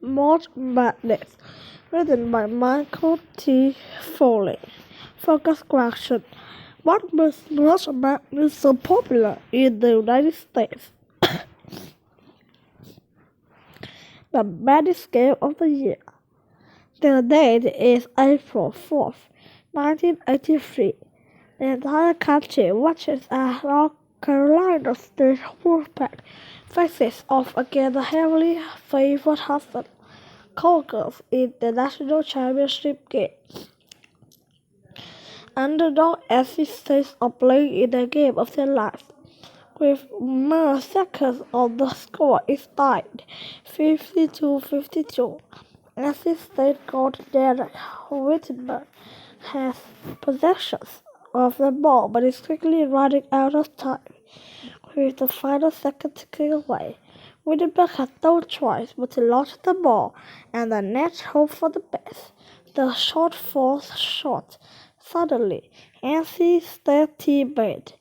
March Madness, written by Michael T. Foley. Focus question: what makes March Madness so popular in the United States? The baddest game of the year. The date is April 4th, 1983. The entire country watches as North Carolina State Wolfpack faces off against the heavily favored Hudson Cougars in the national championship game. Underdog NC State are playing in the game of their lives. With mere seconds on the score is tied 52-52. NC State coach Derek Whittenburg has possession of the ball but is quickly running out of time. With the final second ticking away, Whittenburg had no choice but to launch the ball and the net hope for the best. The shot falls short. Suddenly, NC State teammate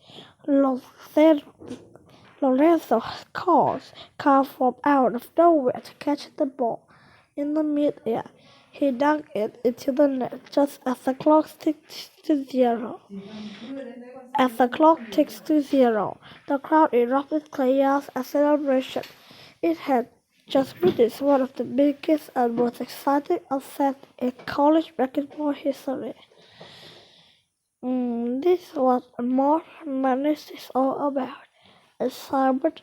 Lorenzo Calls come from out of nowhere to catch the ball in the mid-air. He dunked it into the net just as the clock ticks to zero. As the clock ticks to zero, the crowd erupted chaos and celebration. It had just witnessed one of the biggest and most exciting upsets in college basketball history. This was what Madness is all about: excitement,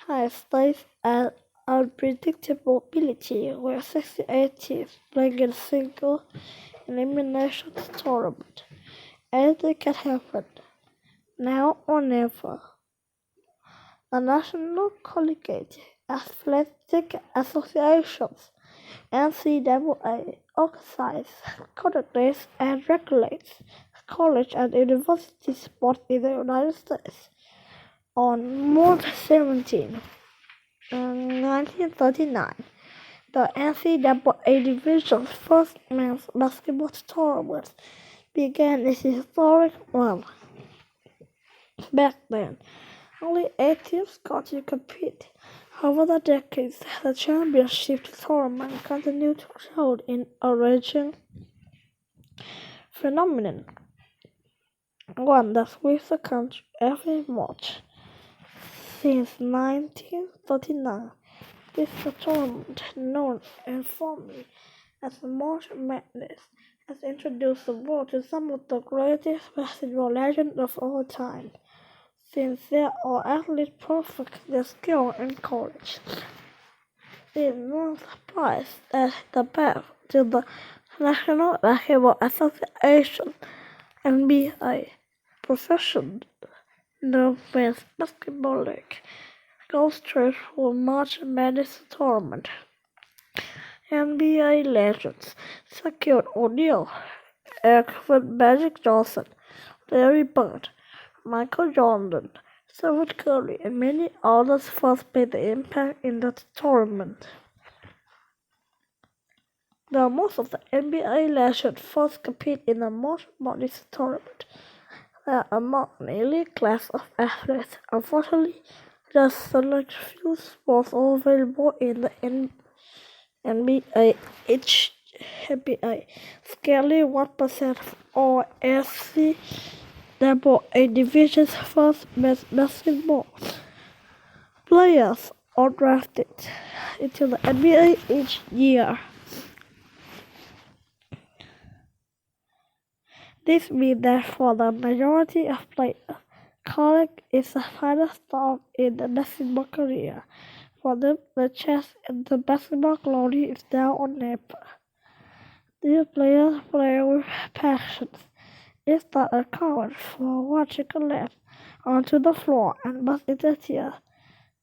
high stakes, and unpredictability, where 68 teams playing in a single elimination tournament. Anything can happen, now or never. The National Collegiate Athletic Associations (NCAA) organizes, coordinates, and regulates college and university sports in the United States. On March 17, 1939, the NCAA Division's first men's basketball tournament began its historic run. Back then, only 8 teams got to compete. Over the decades, the championship tournament continued to grow in a raging phenomenon, one that sweeps the country every March. Since 1939, this tournament, known informally as March Madness, has introduced the world to some of the greatest basketball legends of all time. Since they are athletes perfect their skill in college, it is no surprise that the path to the National Basketball Association (NBA) professional men's basketball league goes straight through March Madness tournament. NBA legends Shaquille O'Neal, Eric Magic Johnson, Larry Bird, Michael Jordan, Stephen Curry, and many others first made the impact in the tournament. Though most of the NBA legends first compete in the March Madness tournament, they are among an elite class of athletes. Unfortunately, just select few spots are available in the NBA. Scarcely 1% of all NCAA Division's first men's basketball players are drafted into the NBA each year. This means that for the majority of players, college is the final stop in the basketball career. For them, the chance at the basketball glory is now or never. These players play with passion. It's not uncommon for watching a lap onto the floor and burst into tears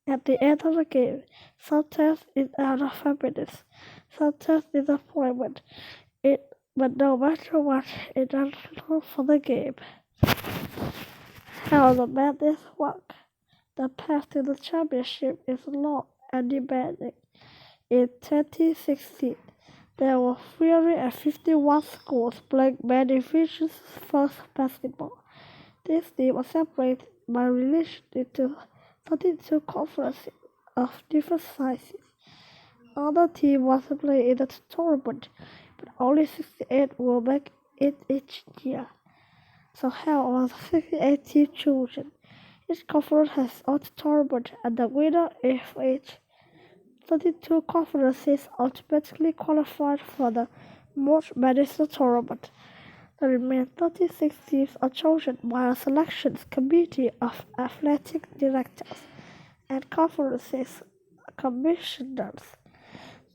at the end of the game. Sometimes it's out of happiness, sometimes disappointment. But no matter what, it doesn't look for the game. How the Madness works. The path to the championship is long and demanding. In 2016, there were 351 schools playing main division's first basketball. These teams were separated by religion into 32 conferences of different sizes. Other teams want to play in the tournament, but only 68 will make it each year. So how was the 68 team chosen? Each conference has its own tournament, and the winner of each 32 conferences automatically qualified for the March Madness tournament. The remaining 36 teams are chosen by a selection committee of athletic directors and conferences commissioners.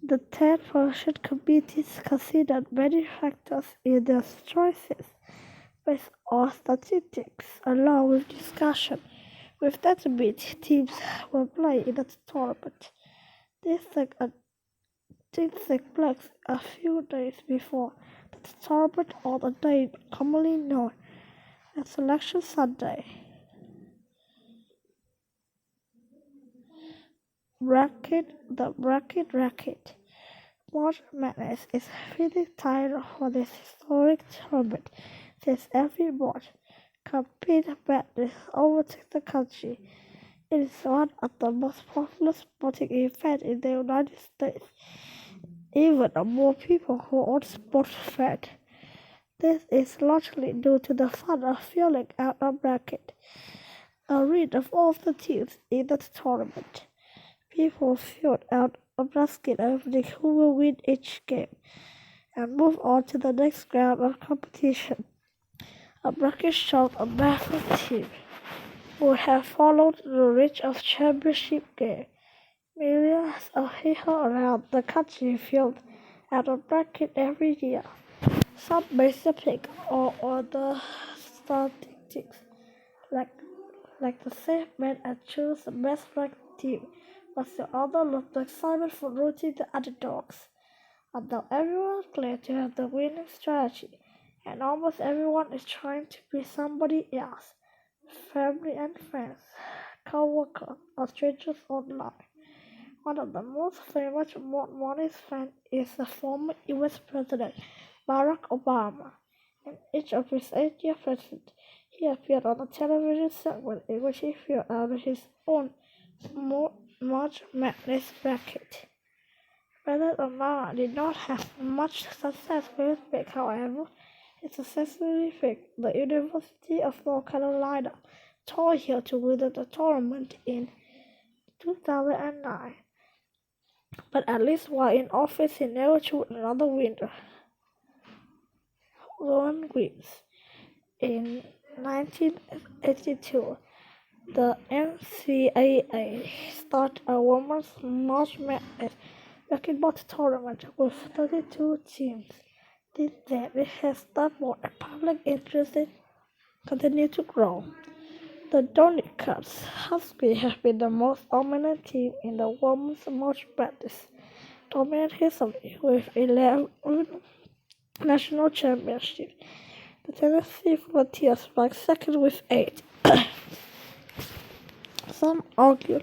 The 10-person committee considered many factors in their choices, based on statistics along with discussion with determined teams will play in the tournament. This takes place a few days before the tournament on a day commonly known as Selection Sunday. Bracket. March Madness is a fitting title for this historic tournament since every March, complete madness overtakes the country. It is one of the most popular sporting events in the United States, even among people who aren't sports fans. This is largely due to the fun of filling out a bracket, a read of all the teams in the tournament. People fill out a basket of who will win each game and move on to the next round of competition. A bracket shows a baffled team who have followed the reach of championship game. Millions of people around the country fill out a bracket every year. Some basic or other statistics, like the safe bet and choose the best ranked team, but the other look the excitement for rooting the underdogs. Although everyone claims to have the winning strategy, and almost everyone is trying to be somebody else, family and friends, co-workers, or strangers online. One of the most famous Mormon fans is the former US President Barack Obama. In each of his 8-year presidency, he appeared on a television segment in which he filled out his own March Madness bracket. President Obama did not have much success with his pick, however. He successfully picked the University of North Carolina Tar Heel to win the tournament in 2009. But at least while in office, he never chose another winner. One wins. In 1982, the NCAA started a women's March Madness basketball tournament with 32 teams. Since then, it has stumbled and public interest continued to grow. The Donicats Huskies have been the most dominant team in the women's March Madness tournament history with 11 national championships. The Tennessee Volunteers ranked second with 8. Some argue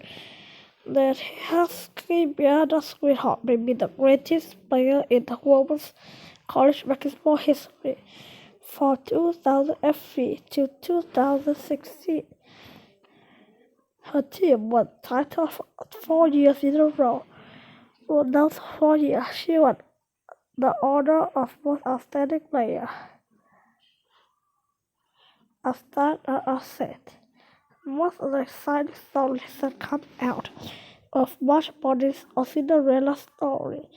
that Husky Beata Sweetheart may be the greatest player in the women's college basketball history from 2003 to 2016. Her team won the title for 4 years in a row. For those 4 years, she won the honor of most outstanding player. A star and a set. Most of the exciting stories that come out of March Madness are Cinderella story.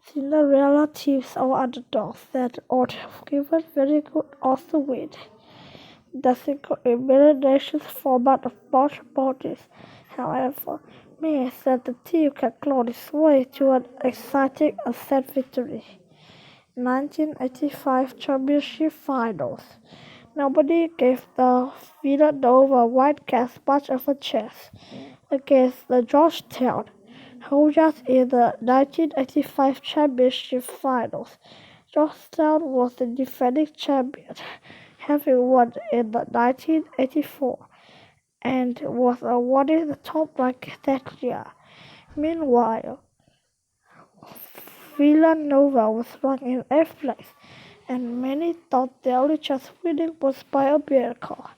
Cinderella teams are underdogs that are given very good odds to win. The single elimination format of March Madness, however, means that the team can claw its way to an exciting and set victory. 1985 Championship Finals. Nobody gave the Villanova Wildcats much of a chance against the Georgetown Hoyas in the 1985 Championship Finals. Georgetown was the defending champion, having won in the 1984 and was awarded the top rank that year. Meanwhile, Villanova was ranked in 8th place, and many thought their only chance of winning was by a miracle.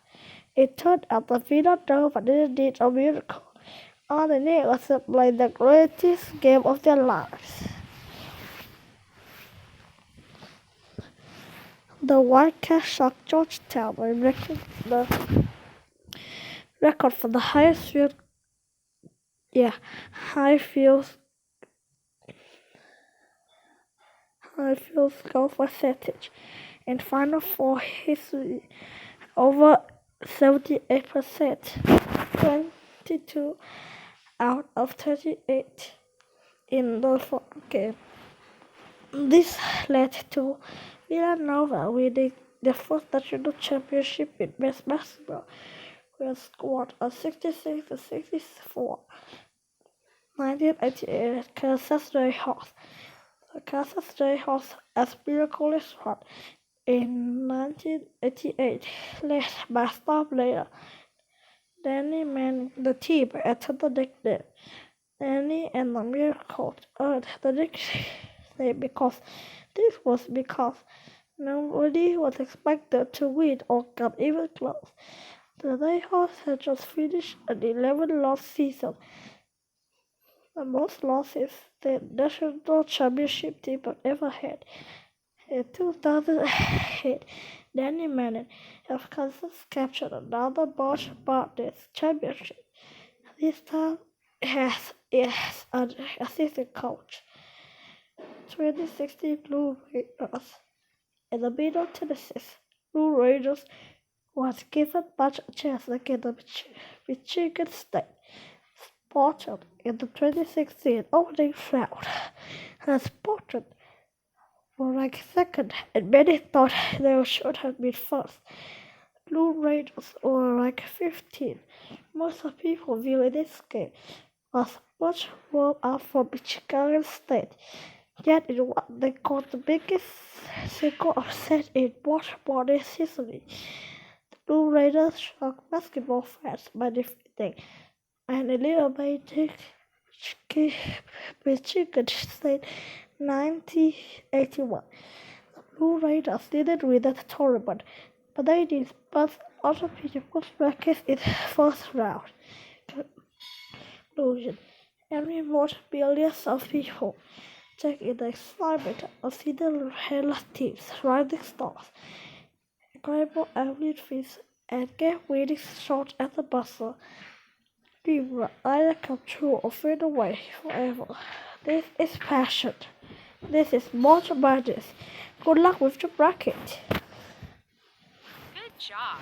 It turned out that Villanova didn't need a miracle, All the Eagles played the greatest game of their lives. The Wildcats shocked Georgetown by breaking the record for the high field goal percentage in Final Four history, over 78%, 22 out of 38 in the game. This led to Villanova winning the first national championship in men's basketball, with a score of 66-64. 1988 Kansas Jayhawks. The Kansas Jayhawks as miraculous run in 1988, led by star player Danny Manning. The team entered the nickname Danny and the Miracles earned the nickname because nobody was expected to win or come even close. The Jayhawks had just finished an 11-loss season, the most losses the national championship team had ever had. In 2008, Danny Manning of Kansas captured another March Madness championship, this time as an assistant coach. 2016 Blue Raiders. In the Middle Tennessee, Blue Raiders was given much chance against Michigan State Spartans in the 2016 opening round. The Spartans were ranked second, and many thought they should have been first. Blue Raiders were ranked 15. Most of people view this game as much warm up for Michigan State, yet it was they called the biggest single upset in March Madness history. The Blue Raiders shocked basketball fans by defeating and eliminating Michigan State 1981. The Blue Raiders didn't win the tournament, but they did pass other people's brackets in the first round. Conclusion. Every month, billions of people take in the excitement of seeing the headless teams, rising stars, incredible athletes, and game-winning shots at the buzzer. Dreams will either come true or fade away forever. This is passion. This is March Madness. Good luck with the bracket. Good job.